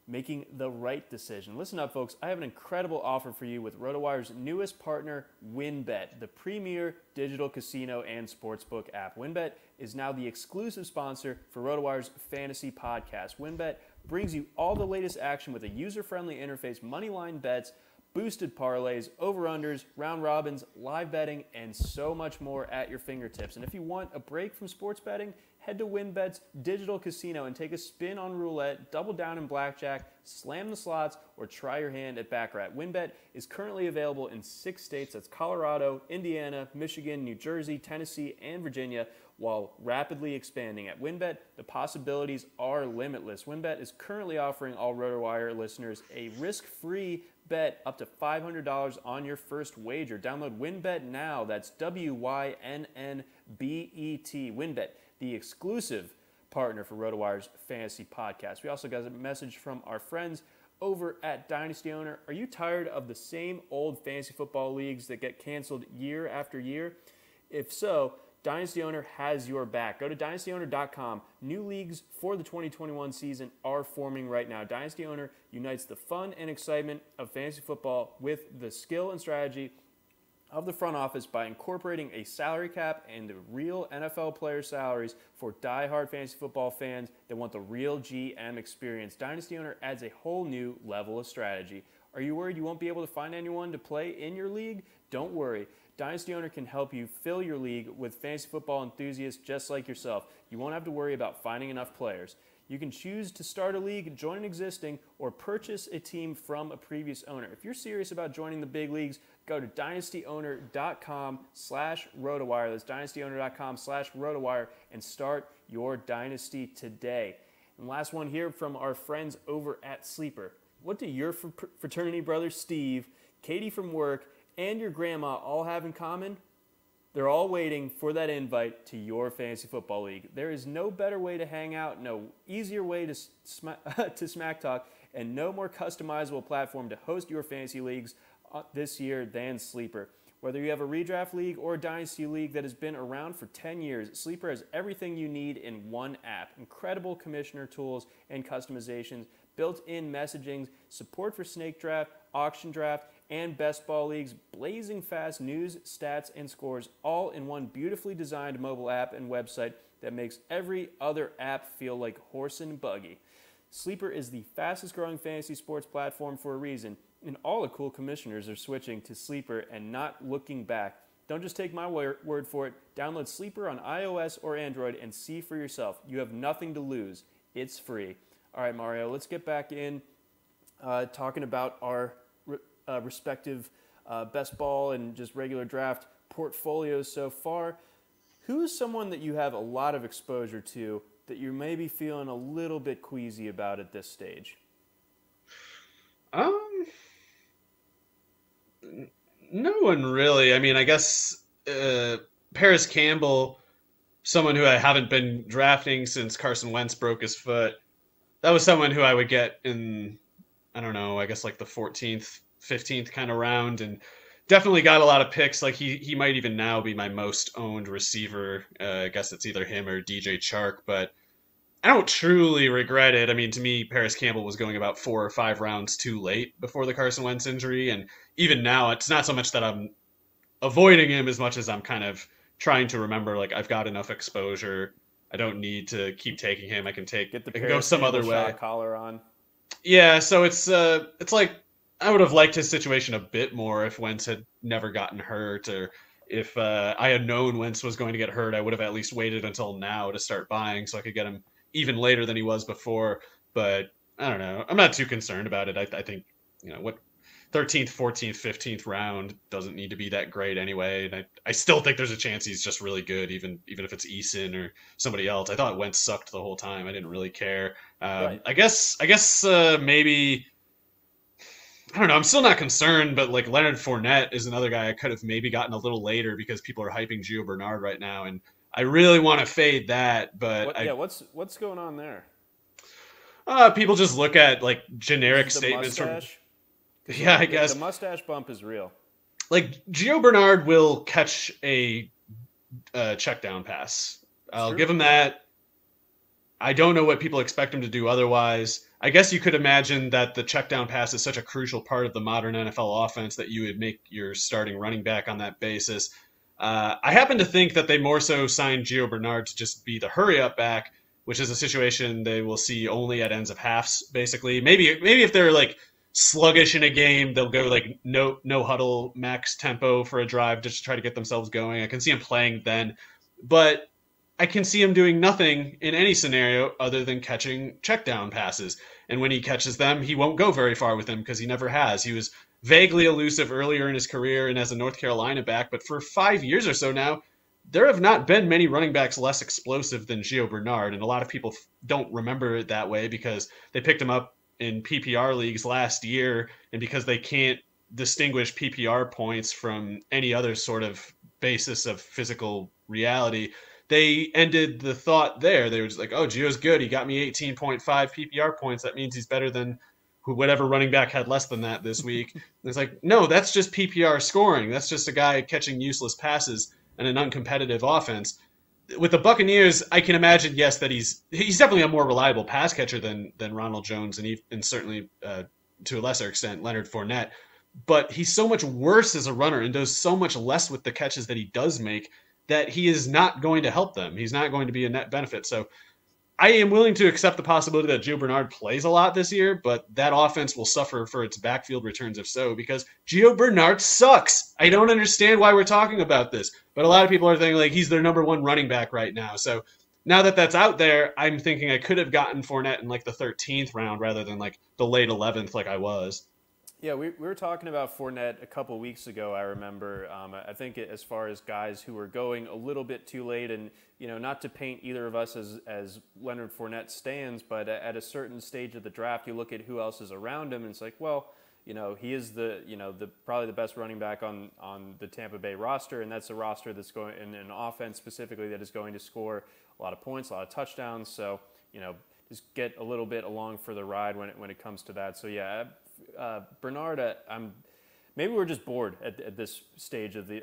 making the right decision. Listen up, folks. I have an incredible offer for you with RotoWire's newest partner, WynnBET, the premier digital casino and sportsbook app. WynnBET is now the exclusive sponsor for RotoWire's fantasy podcast. WynnBET brings you all the latest action with a user-friendly interface, moneyline bets, boosted parlays, over-unders, round robins, live betting, and so much more at your fingertips. And if you want a break from sports betting, head to WynnBET's digital casino and take a spin on roulette, double down in blackjack, slam the slots, or try your hand at Baccarat. WynnBET is currently available in 6 states. That's Colorado, Indiana, Michigan, New Jersey, Tennessee, and Virginia, while rapidly expanding. At WynnBET, the possibilities are limitless. WynnBET is currently offering all RotoWire listeners a risk-free bet up to $500 on your first wager. Download WynnBET now. That's WYNNBET. WynnBET, the exclusive partner for RotoWire's fantasy podcast. We also got a message from our friends over at Dynasty Owner. Are you tired of the same old fantasy football leagues that get canceled year after year? If so, Dynasty Owner has your back. Go to dynastyowner.com. New leagues for the 2021 season are forming right now. Dynasty Owner unites the fun and excitement of fantasy football with the skill and strategy of the front office by incorporating a salary cap and the real NFL player salaries for die-hard fantasy football fans that want the real GM experience. Dynasty Owner adds a whole new level of strategy. Are you worried you won't be able to find anyone to play in your league? Don't worry. Dynasty Owner can help you fill your league with fantasy football enthusiasts just like yourself. You won't have to worry about finding enough players. You can choose to start a league, join an existing, or purchase a team from a previous owner. If you're serious about joining the big leagues, go to dynastyowner.com/RotoWire. That's dynastyowner.com/RotoWire and start your dynasty today. And last one here from our friends over at Sleeper. What do your fraternity brother Steve, Katie from work, and your grandma all have in common? They're all waiting for that invite to your fantasy football league. There is no better way to hang out, no easier way to smack talk, and no more customizable platform to host your fantasy leagues this year than Sleeper. Whether you have a redraft league or a dynasty league that has been around for 10 years, Sleeper has everything you need in one app. Incredible commissioner tools and customizations, built-in messaging, support for snake draft, auction draft, and best ball leagues, blazing fast news, stats, and scores, all in one beautifully designed mobile app and website that makes every other app feel like horse and buggy. Sleeper is the fastest growing fantasy sports platform for a reason, and all the cool commissioners are switching to Sleeper and not looking back. Don't just take my word for it. Download Sleeper on iOS or Android and see for yourself. You have nothing to lose. It's free. All right, Mario, let's get back in talking about our respective best ball and just regular draft portfolios so far. Who is someone that you have a lot of exposure to that you're maybe feeling a little bit queasy about at this stage? No one really. I mean, I guess Paris Campbell, someone who I haven't been drafting since Carson Wentz broke his foot. That was someone who I would get in, I don't know, I guess like the 14th, 15th kind of round, and definitely got a lot of picks. Like he might even now be my most owned receiver. I guess it's either him or DJ Chark, but I don't truly regret it. I mean, to me, Paris Campbell was going about 4 or 5 rounds too late before the Carson Wentz injury, and even now, it's not so much that I'm avoiding him as much as I'm kind of trying to remember, like, I've got enough exposure. I don't need to keep taking him. I can go some other way. Shot collar on. Yeah, so it's like I would have liked his situation a bit more if Wentz had never gotten hurt, or if I had known Wentz was going to get hurt, I would have at least waited until now to start buying so I could get him even later than he was before. But I don't know. I'm not too concerned about it. I think, what 13th, 14th, 15th round doesn't need to be that great anyway. And I still think there's a chance he's just really good, even if it's Eason or somebody else. I thought Wentz sucked the whole time. I didn't really care. Right. I guess maybe, I don't know. I'm still not concerned, but like Leonard Fournette is another guy I could have maybe gotten a little later because people are hyping Gio Bernard right now, and I really want to fade that. But what's going on there? People just look at like generic statements mustache? From. Yeah, I guess the mustache bump is real. Like Gio Bernard will catch a check down pass. I'll give him that. I don't know what people expect him to do otherwise. I guess you could imagine that the check down pass is such a crucial part of the modern NFL offense that you would make your starting running back on that basis. I happen to think that they more so signed Gio Bernard to just be the hurry up back, which is a situation they will see only at ends of halves, basically. Maybe if they're like sluggish in a game, they'll go like no huddle max tempo for a drive just to try to get themselves going. I can see him playing then, but I can see him doing nothing in any scenario other than catching check down passes. And when he catches them, he won't go very far with them because he never has. He was vaguely elusive earlier in his career and as a North Carolina back, but for 5 years or so now, there have not been many running backs less explosive than Gio Bernard, and a lot of people don't remember it that way because they picked him up in PPR leagues last year, and because they can't distinguish PPR points from any other sort of basis of physical reality, they ended the thought there. They were just like, oh, Gio's good. He got me 18.5 PPR points. That means he's better than whatever running back had less than that this week. And it's like, no, that's just PPR scoring. That's just a guy catching useless passes and an uncompetitive offense. With the Buccaneers, I can imagine, yes, that he's definitely a more reliable pass catcher than Ronald Jones and certainly to a lesser extent Leonard Fournette. But he's so much worse as a runner and does so much less with the catches that he does make that he is not going to help them. He's not going to be a net benefit. So I am willing to accept the possibility that Gio Bernard plays a lot this year, but that offense will suffer for its backfield returns if so, because Gio Bernard sucks. I don't understand why we're talking about this, but a lot of people are thinking like he's their number one running back right now. So now that that's out there, I'm thinking I could have gotten Fournette in like the 13th round rather than like the late 11th like I was. Yeah, we were talking about Fournette a couple weeks ago, I remember. I think as far as guys who were going a little bit too late, and not to paint either of us as Leonard Fournette stands, but at a certain stage of the draft, you look at who else is around him, and it's like, well, he is the probably the best running back on the Tampa Bay roster, and that's a roster that's going in an offense specifically that is going to score a lot of points, a lot of touchdowns. So just get a little bit along for the ride when it comes to that. So yeah. Bernard, maybe we're just bored at this stage of the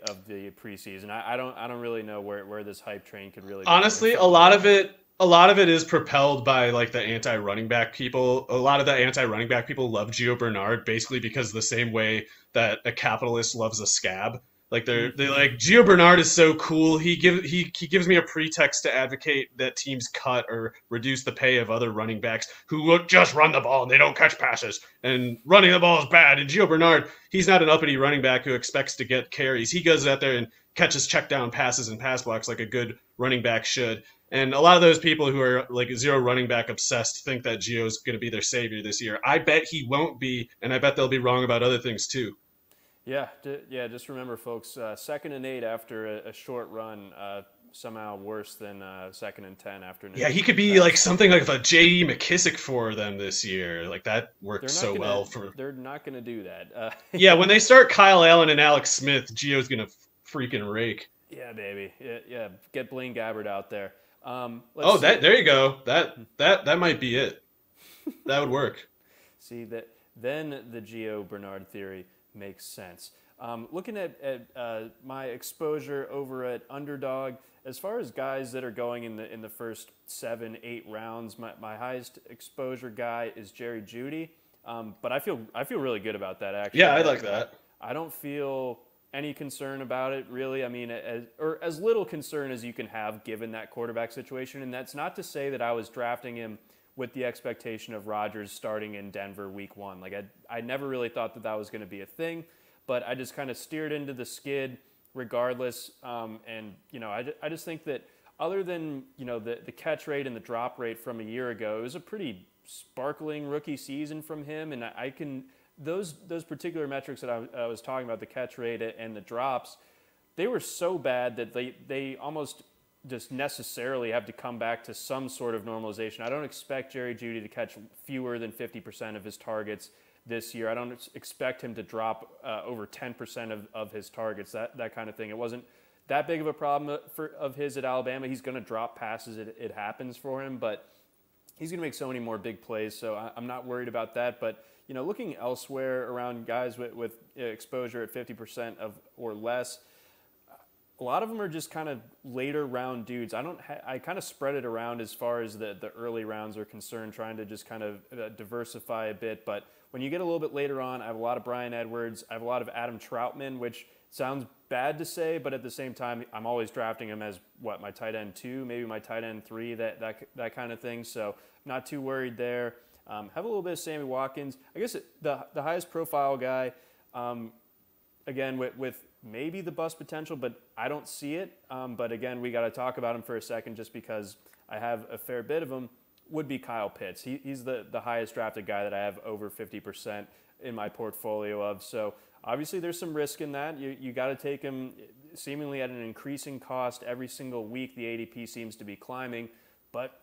preseason. I don't really know where this hype train could really. Honestly, a lot of it is propelled by like the anti-running back people. A lot of the anti-running back people love Gio Bernard basically because the same way that a capitalist loves a scab. Like they like Gio Bernard is so cool. He gives me a pretext to advocate that teams cut or reduce the pay of other running backs who just run the ball and they don't catch passes. And running the ball is bad. And Gio Bernard, he's not an uppity running back who expects to get carries. He goes out there and catches check down passes and pass blocks like a good running back should. And a lot of those people who are like zero running back obsessed think that Gio's going to be their savior this year. I bet he won't be, and I bet they'll be wrong about other things too. Yeah. Just remember, folks, 2nd and 8 after a short run, somehow worse than 2nd and 10 after. Yeah, he could be like something like a J.D. McKissick for them this year. Like that worked so well for. They're not going to do that. Yeah, when they start Kyle Allen and Alex Smith, Gio's going to freaking rake. Yeah, baby. Yeah. Get Blaine Gabbert out there. There you go. That might be it. That would work. See that then the Gio Bernard theory makes sense. Looking at my exposure over at Underdog, as far as guys that are going in the first 7-8 rounds, my highest exposure guy is Jerry Jeudy. But I feel really good about that actually. Yeah, I like that. I don't feel any concern about it really. I mean, as little concern as you can have given that quarterback situation. And that's not to say that I was drafting him with the expectation of Rodgers starting in Denver week 1. Like I never really thought that was going to be a thing, but I just kind of steered into the skid regardless. And I just think that other than the catch rate and the drop rate from a year ago, it was a pretty sparkling rookie season from him. And I can those particular metrics that I was talking about, the catch rate and the drops, they were so bad that they almost just necessarily have to come back to some sort of normalization. I don't expect Jerry Jeudy to catch fewer than 50% of his targets this year. I don't expect him to drop over 10% of his targets, that kind of thing. It wasn't that big of a problem of his at Alabama. He's going to drop passes. It happens for him, but he's going to make so many more big plays, so I'm not worried about that. But looking elsewhere around guys with exposure at 50% or less, A lot of them are just kind of later round dudes. I kind of spread it around as far as the early rounds are concerned, trying to just kind of diversify a bit. But when you get a little bit later on, I have a lot of Bryan Edwards. I have a lot of Adam Troutman, which sounds bad to say, but at the same time, I'm always drafting him as my tight end 2, maybe my tight end 3, that kind of thing. So not too worried there. Have a little bit of Sammy Watkins. I guess the highest profile guy, again, with maybe the bust potential, but I don't see it. But again, we got to talk about him for a second just because I have a fair bit of him, would be Kyle Pitts. He's the highest drafted guy that I have over 50% in my portfolio of. So obviously there's some risk in that. You got to take him seemingly at an increasing cost every single week. The ADP seems to be climbing, but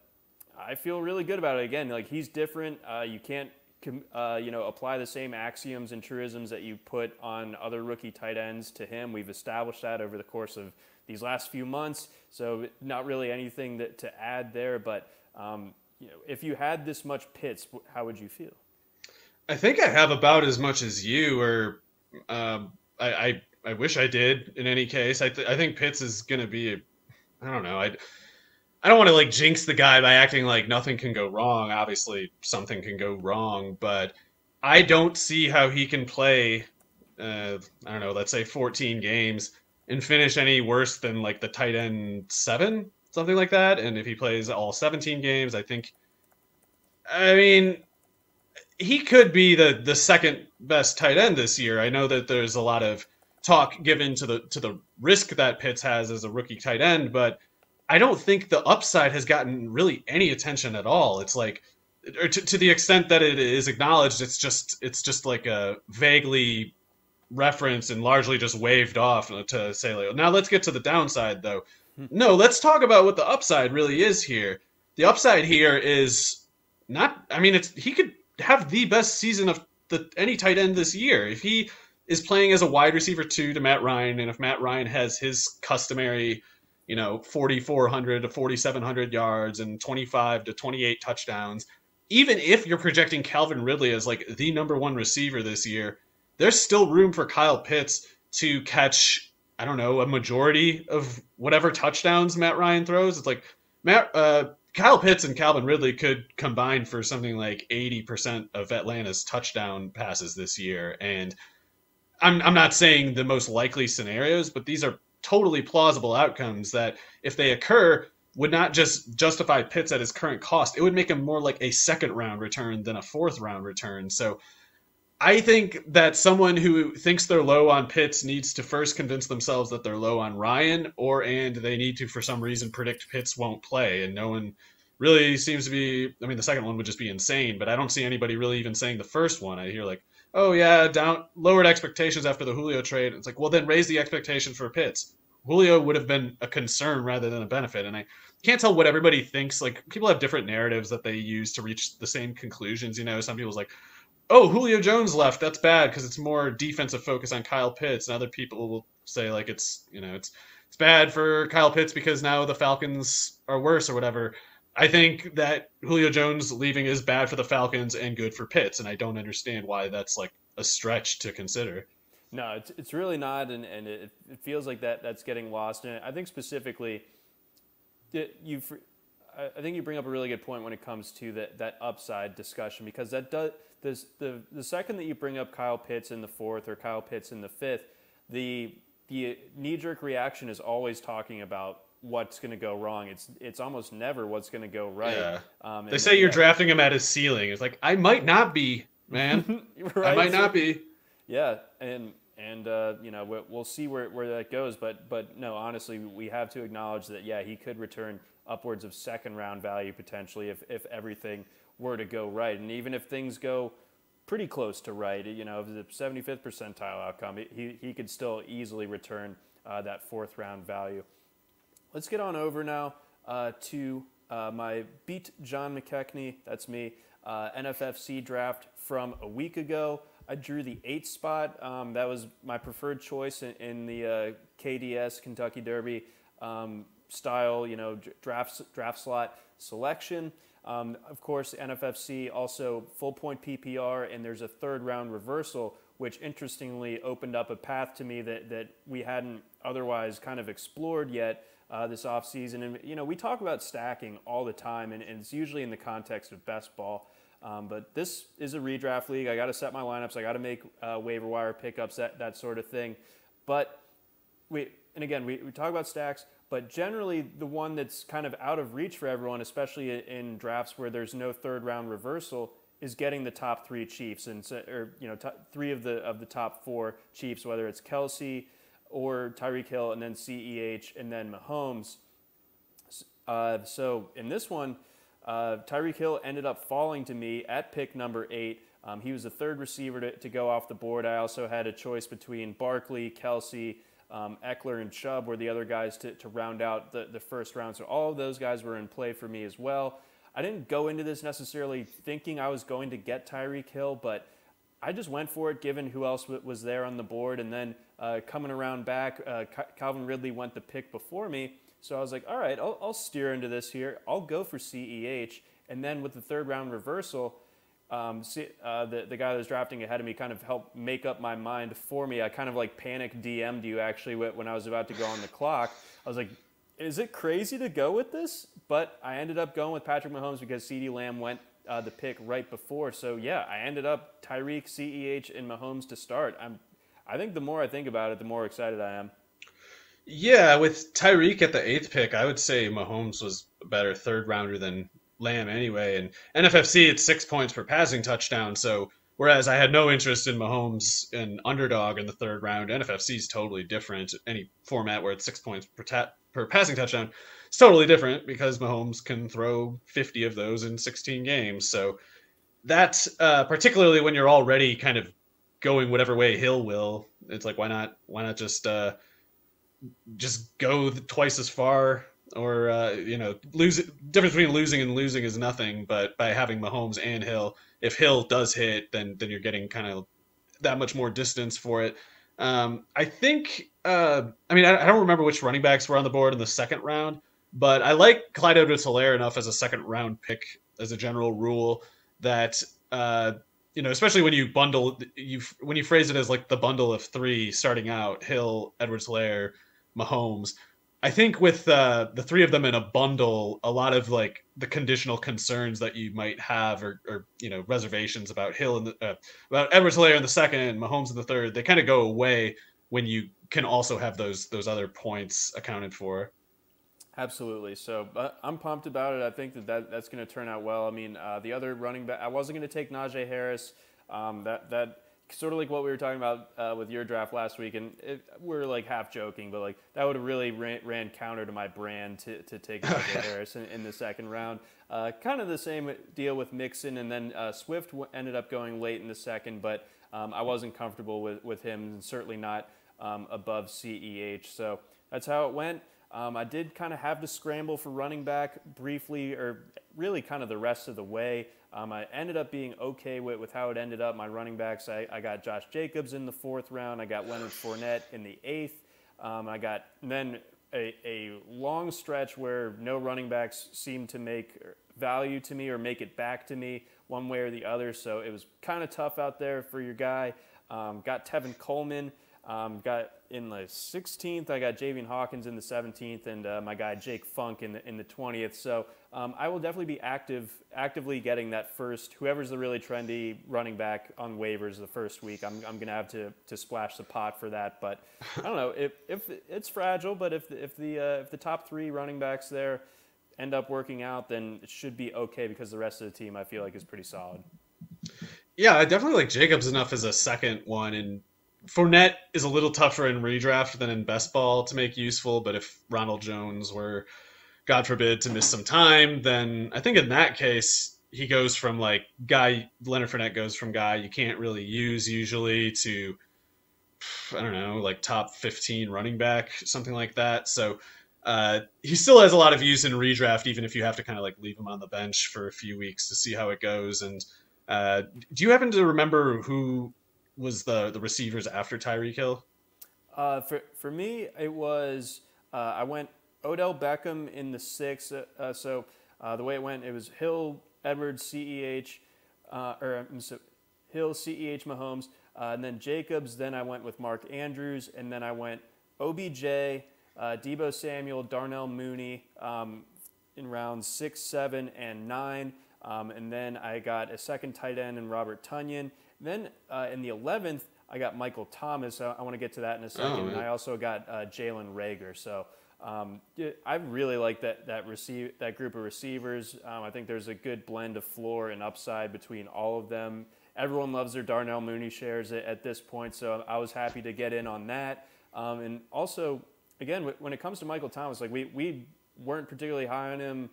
I feel really good about it. Again, like he's different. You can't apply the same axioms and truisms that you put on other rookie tight ends to him. We've established that over the course of these last few months, so not really anything to add there. But if you had this much Pitts, how would you feel? I think I have about as much as you, or I wish I did. In any case, I think Pitts is going to be. I don't know. I don't want to like jinx the guy by acting like nothing can go wrong. Obviously, something can go wrong, but I don't see how he can play, I don't know, let's say 14 games and finish any worse than like the tight end 7, something like that. And if he plays all 17 games, I mean, he could be the second best tight end this year. I know that there's a lot of talk given to the risk that Pitts has as a rookie tight end, but I don't think the upside has gotten really any attention at all. It's like, or to the extent that it is acknowledged, it's just like a vaguely referenced and largely just waved off to say, like, now let's get to the downside, though. No, let's talk about what the upside really is here. The upside here is not, I mean, he could have the best season of any tight end this year. If he is playing as a wide receiver 2 to Matt Ryan, and if Matt Ryan has his customary 4,400 to 4,700 yards and 25 to 28 touchdowns. Even if you're projecting Calvin Ridley as like the number 1 receiver this year, there's still room for Kyle Pitts to catch, I don't know, a majority of whatever touchdowns Matt Ryan throws. It's like Kyle Pitts and Calvin Ridley could combine for something like 80% of Atlanta's touchdown passes this year. And I'm not saying the most likely scenarios, but these are totally plausible outcomes that, if they occur, would not just justify Pitts at his current cost. It would make him more like a second round return than a fourth round return. So I think that someone who thinks they're low on Pitts needs to first convince themselves that they're low on Ryan, and they need to, for some reason, predict Pitts won't play. And no one really seems to be, I mean, the second one would just be insane, but I don't see anybody really even saying the first one. I hear like, oh yeah, lowered expectations after the Julio trade. It's like, well, then raise the expectation for Pitts. Julio would have been a concern rather than a benefit. And I can't tell what everybody thinks. Like, people have different narratives that they use to reach the same conclusions. Some people's like, oh, Julio Jones left, that's bad because it's more defensive focus on Kyle Pitts. And other people will say like it's bad for Kyle Pitts because now the Falcons are worse or whatever. I think that Julio Jones leaving is bad for the Falcons and good for Pitts, and I don't understand why that's like a stretch to consider. No, it's really not, and it feels like that's getting lost. And I think specifically, I think you bring up a really good point when it comes to that upside discussion, because the second that you bring up Kyle Pitts in the 4th or Kyle Pitts in the 5th, the knee-jerk reaction is always talking about what's going to go wrong. It's almost never what's going to go right. Yeah. They say you're drafting him at his ceiling. It's like, I might not be, man. Right? I might not be. Yeah, and we'll see where that goes. But no, honestly, we have to acknowledge that, yeah, he could return upwards of second round value potentially if everything were to go right. And even if things go pretty close to right, if the 75th percentile outcome, he could still easily return that 4th round value. Let's get on over now to my Beat John McKechnie, that's me, NFFC draft from a week ago. I drew the 8th spot. That was my preferred choice in the KDS, Kentucky Derby style, draft slot selection. Of course, NFFC also full point PPR, and there's a 3rd round reversal, which interestingly opened up a path to me that we hadn't otherwise kind of explored yet this offseason. And, you know, we talk about stacking all the time, and it's usually in the context of best ball. But this is a redraft league. I got to set my lineups. I got to make waiver wire pickups, that sort of thing. But we talk about stacks, but generally the one that's kind of out of reach for everyone, especially in drafts where there's no third round reversal, is getting the top 3 Chiefs, and three of the top 4 Chiefs, whether it's Kelsey or Tyreek Hill, and then CEH, and then Mahomes. So in this one, Tyreek Hill ended up falling to me at pick number 8. He was the third receiver to go off the board. I also had a choice between Barkley, Kelsey, Eckler, and Chubb were the other guys to round out the first round. So all of those guys were in play for me as well. I didn't go into this necessarily thinking I was going to get Tyreek Hill, but I just went for it given who else was there on the board. And then coming around back, Calvin Ridley went the pick before me. So I was like, all right, I'll steer into this here. I'll go for CEH. And then with the third round reversal, the guy that was drafting ahead of me kind of helped make up my mind for me. I kind of like panic DM'd you actually when I was about to go on the clock. I was like, is it crazy to go with this? But I ended up going with Patrick Mahomes because CeeDee Lamb went the pick right before. So yeah, I ended up Tyreek, CEH, and Mahomes to start. I think the more I think about it, the more excited I am. Yeah, with Tyreek at the 8th pick, I would say Mahomes was a better third rounder than Lamb anyway. And NFFC, it's 6 points per passing touchdown. So whereas I had no interest in Mahomes and Underdog in the third round, NFFC is totally different. Any format where it's 6 points per passing touchdown, it's totally different because Mahomes can throw 50 of those in 16 games. So that's particularly when you're already kind of going whatever way Hill will. It's like, why not just go twice as far, or difference between losing and losing is nothing, but by having Mahomes and Hill, if Hill does hit, then you're getting kind of that much more distance for it. I think I don't remember which running backs were on the board in the second round, but I like Clyde Edwards-Helaire enough as a second round pick as a general rule that especially when you when you phrase it as like the bundle of 3 starting out, Hill, Edwards-Helaire, Mahomes. I think with the 3 of them in a bundle, a lot of like the conditional concerns that you might have, or reservations about Hill and about Edwards-Helaire in the second and Mahomes in the third, they kind of go away when you can also have those other points accounted for. Absolutely. So I'm pumped about it. I think that's going to turn out well. I mean, the other running back, I wasn't going to take Najee Harris. That sort of like what we were talking about with your draft last week, and we're like half joking, but like that would have really ran counter to my brand to take Najee Harris in the second round. Kind of the same deal with Mixon, and then Swift ended up going late in the second, but I wasn't comfortable with him, and certainly not above CEH. So that's how it went. I did kind of have to scramble for running back briefly, or really kind of the rest of the way. I ended up being okay with how it ended up. My running backs, I got Josh Jacobs in the 4th round. I got Leonard Fournette in the 8th. I got then a long stretch where no running backs seemed to make value to me or make it back to me one way or the other. So it was kind of tough out there for your guy. Got Tevin Coleman. Got in the 16th, I got Javian Hawkins in the 17th, and my guy Jake Funk in the 20th. So I will definitely be actively getting that first, whoever's the really trendy running back on waivers the first week. I'm going to have to splash the pot for that. But I don't know if it's fragile, but if the top 3 running backs there end up working out, then it should be okay because the rest of the team I feel like is pretty solid. Yeah, I definitely like Jacobs enough as a second one, and Fournette is a little tougher in redraft than in best ball to make useful, but if Ronald Jones were, God forbid, to miss some time, then I think in that case, he goes from like Leonard Fournette goes from guy you can't really use usually to, I don't know, like top 15 running back, something like that. So he still has a lot of use in redraft, even if you have to kind of like leave him on the bench for a few weeks to see how it goes. And do you happen to remember who was the receivers after Tyreek Hill? For me, it was I went Odell Beckham in the 6th. So the way it went, it was Hill, Edwards, CEH, Hill, CEH, Mahomes. and then Jacobs. Then I went with Mark Andrews, and then I went OBJ, Deebo Samuel, Darnell Mooney in rounds 6, 7, and 9. And then I got a second tight end in Robert Tonyan. Then in the 11th, I got Michael Thomas. I want to get to that in a second. And I also got Jalen Reagor. So I really like that group of receivers. I think there's a good blend of floor and upside between all of them. Everyone loves their Darnell Mooney shares at this point, so I was happy to get in on that. And also, again, when it comes to Michael Thomas, like we weren't particularly high on him,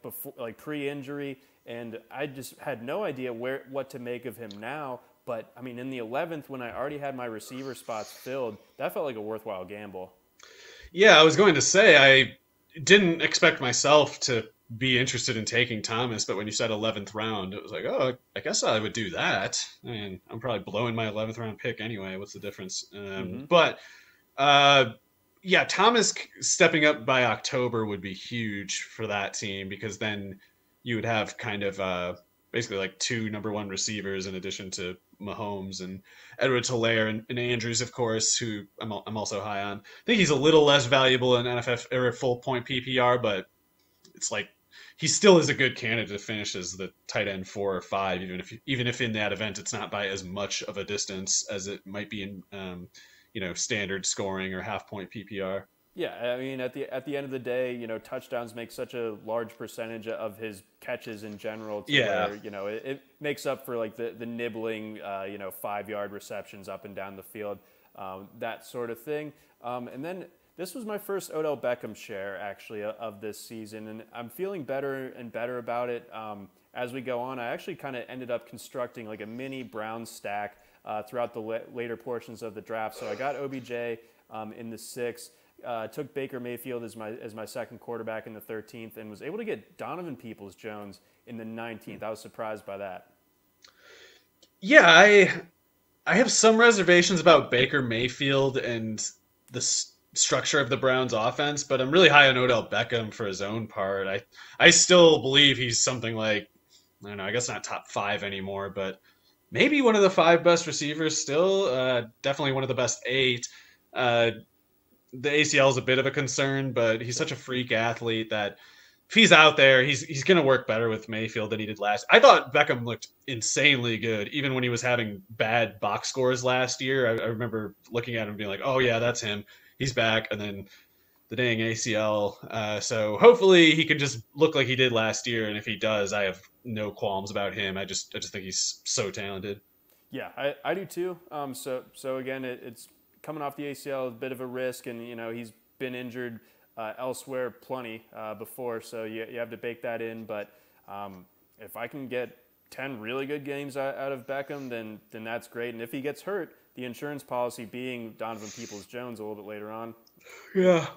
before, like pre-injury, and I just had no idea what to make of him now. But I mean, in the 11th, when I already had my receiver spots filled, that felt like a worthwhile gamble. Yeah, I was going to say I didn't expect myself to be interested in taking Thomas, but when you said 11th round, it was like, oh, I guess I would do that. I mean, I'm probably blowing my 11th round pick anyway. What's the difference? But yeah, Thomas stepping up by October would be huge for that team, because then you would have kind of basically like 2 number 1 receivers in addition to Mahomes and Edwards-Helaire and Andrews, of course, who I'm also high on. I think he's a little less valuable in NFF or full point PPR, but it's like he still is a good candidate to finish as the tight end 4 or 5, even if in that event it's not by as much of a distance as it might be in standard scoring or half point PPR. Yeah, I mean, at the end of the day, touchdowns make such a large percentage of his catches in general. Where, it makes up for like the nibbling, 5-yard receptions up and down the field, that sort of thing. And then this was my first Odell Beckham share, actually, of this season, and I'm feeling better and better about it as we go on. I actually kind of ended up constructing like a mini Brown stack throughout the later portions of the draft. So I got OBJ in the 6th. Took Baker Mayfield as my second quarterback in the 13th, and was able to get Donovan Peoples-Jones in the 19th. I was surprised by that. Yeah, I have some reservations about Baker Mayfield and the structure of the Browns offense, but I'm really high on Odell Beckham for his own part. I still believe he's something like, I don't know, I guess not top 5 anymore, but maybe one of the 5 best receivers still. Definitely one of the best 8. The ACL is a bit of a concern, but he's such a freak athlete that if he's out there, he's going to work better with Mayfield than he did last. I thought Beckham looked insanely good, even when he was having bad box scores last year. I remember looking at him and being like, oh yeah, that's him. He's back. And then the dang ACL. So hopefully he can just look like he did last year. And if he does, I have no qualms about him. I just think he's so talented. Yeah, I do too. So again, it's coming off the ACL, a bit of a risk, and he's been injured elsewhere plenty before, so you have to bake that in. But if I can get 10 really good games out of Beckham, then that's great. And if he gets hurt, the insurance policy being Donovan Peoples-Jones a little bit later on. Yeah.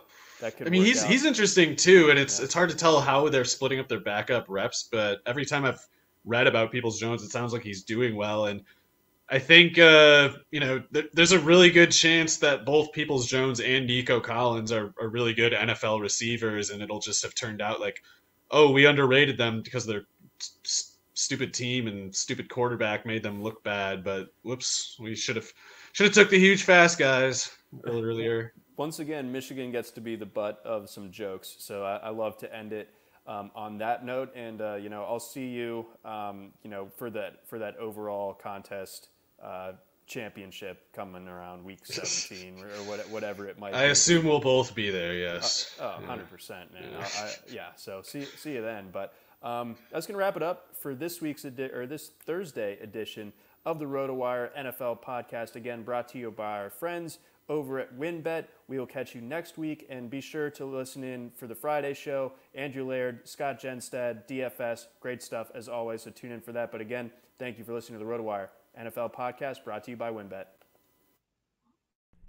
That could he's interesting too, and it's hard to tell how they're splitting up their backup reps, but every time I've read about Peoples-Jones, it sounds like he's doing well. And I think, there's a really good chance that both Peoples-Jones and Nico Collins are really good NFL receivers, and it'll just have turned out like, oh, we underrated them because their stupid team and stupid quarterback made them look bad, but whoops, we should have took the huge fast guys earlier. Once again, Michigan gets to be the butt of some jokes, so I love to end it on that note. And I'll see you, for that overall contest championship coming around week 17 or whatever it might be. I assume we'll both be there. Yes. 100%, man. So see you then. But that's gonna wrap it up for this week's this Thursday edition of the RotoWire NFL podcast. Again, brought to you by our friends over at WinBet. We will catch you next week, and be sure to listen in for the Friday show. Andrew Laird, Scott Genstad, DFS, great stuff as always, so tune in for that. But again, thank you for listening to the RotoWire NFL podcast, brought to you by WinBet.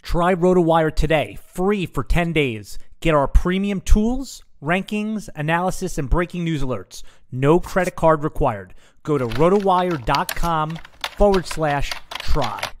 Try RotoWire today, free for 10 days. Get our premium tools, rankings, analysis, and breaking news alerts. No credit card required. Go to rotowire.com/try.